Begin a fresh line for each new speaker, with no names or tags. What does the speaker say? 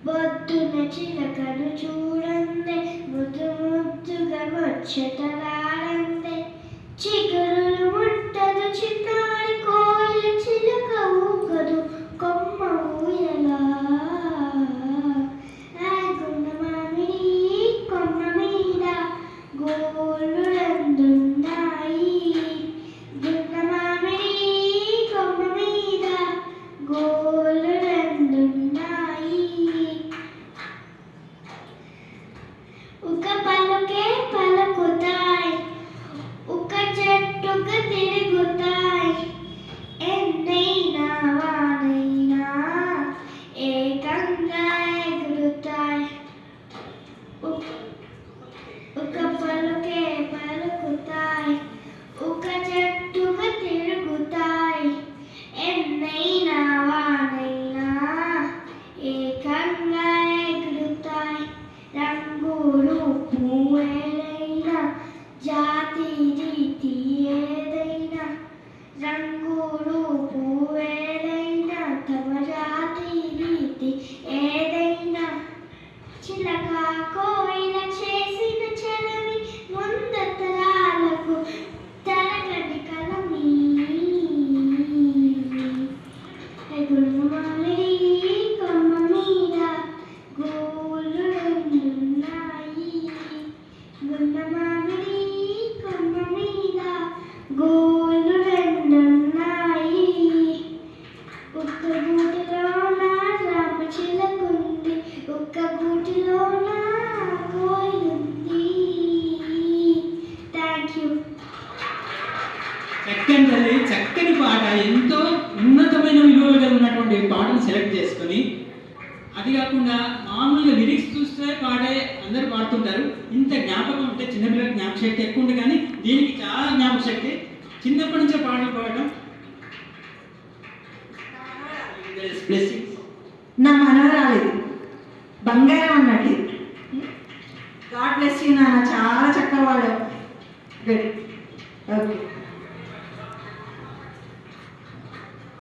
పొద్దున చిలకను చూడందే ముద్దు ముద్దుగా ముచ్చటలాడందే చిగురులు ముట్టదు చిన్నారి కోయిల చిలుక ఊగదు కొమ్మ ఊయలా గున్న మామిడి కొమ్మ మీద గోళ్ళు రెండున్నాయి గున్న మామిడి కొమ్మ మీద గోళ్ళు రెండున్నాయి ఒక పలుకే పలుకుతాయి ఒక చెట్టుగా తిరుగుతాయి ఎన్నైనా వానైనా ఏకంగా ఎగురుతాయి ఒక పలుకే పలుకుతాయి ఒక చెట్టుగా తిరుగుతాయి ఎన్నైనా వానైనా ఏకంగా ఎగురుతాయి రంగులు పువ్వేలైనా జాతి రీతి ఏదైనా రంగులు పువ్వేలైనా తమ జాతి రీతి ఏదైనా చిలక కోయిల చేసిన చలమి ముందతరాలకు తరగని కలమి గున్న మామిడి కొమ్మ మీద గోళ్ళు రెండున్నాయి గున్న మామిడి కొమ్మ మీద గోళ్ళు రెండున్నాయి ఒక్క గూటిలోన రామ చిలకుంది ఒక్క గూటిలోన కోయిలుంది. Thank you.
చక్కని తల్లి, చక్కని పాట, ఎంతో ఉన్నతమైన విలువలు ఉన్నటువంటి పాటను సెలెక్ట్ చేసుకొని, అది కాకుండా మామూలుగా లిరిక్స్ చూస్తే పాడే అందరూ పాడుతుంటారు. ఇంత జ్ఞాపకం ఉంటే చిన్నపిల్లలకి జ్ఞాపకశక్తి ఎక్కువ ఉంటుంది, కానీ దీనికి చాలా జ్ఞాపకశక్తి. చిన్నప్పటి నుంచే పాటలు పాడటం
నా మనవరాలిది బంగారం అన్నట్టు. గాడ్ బ్లెస్ యూ నాన్న, చాలా చక్కగా వాడావు. గుడ్. ఓకే.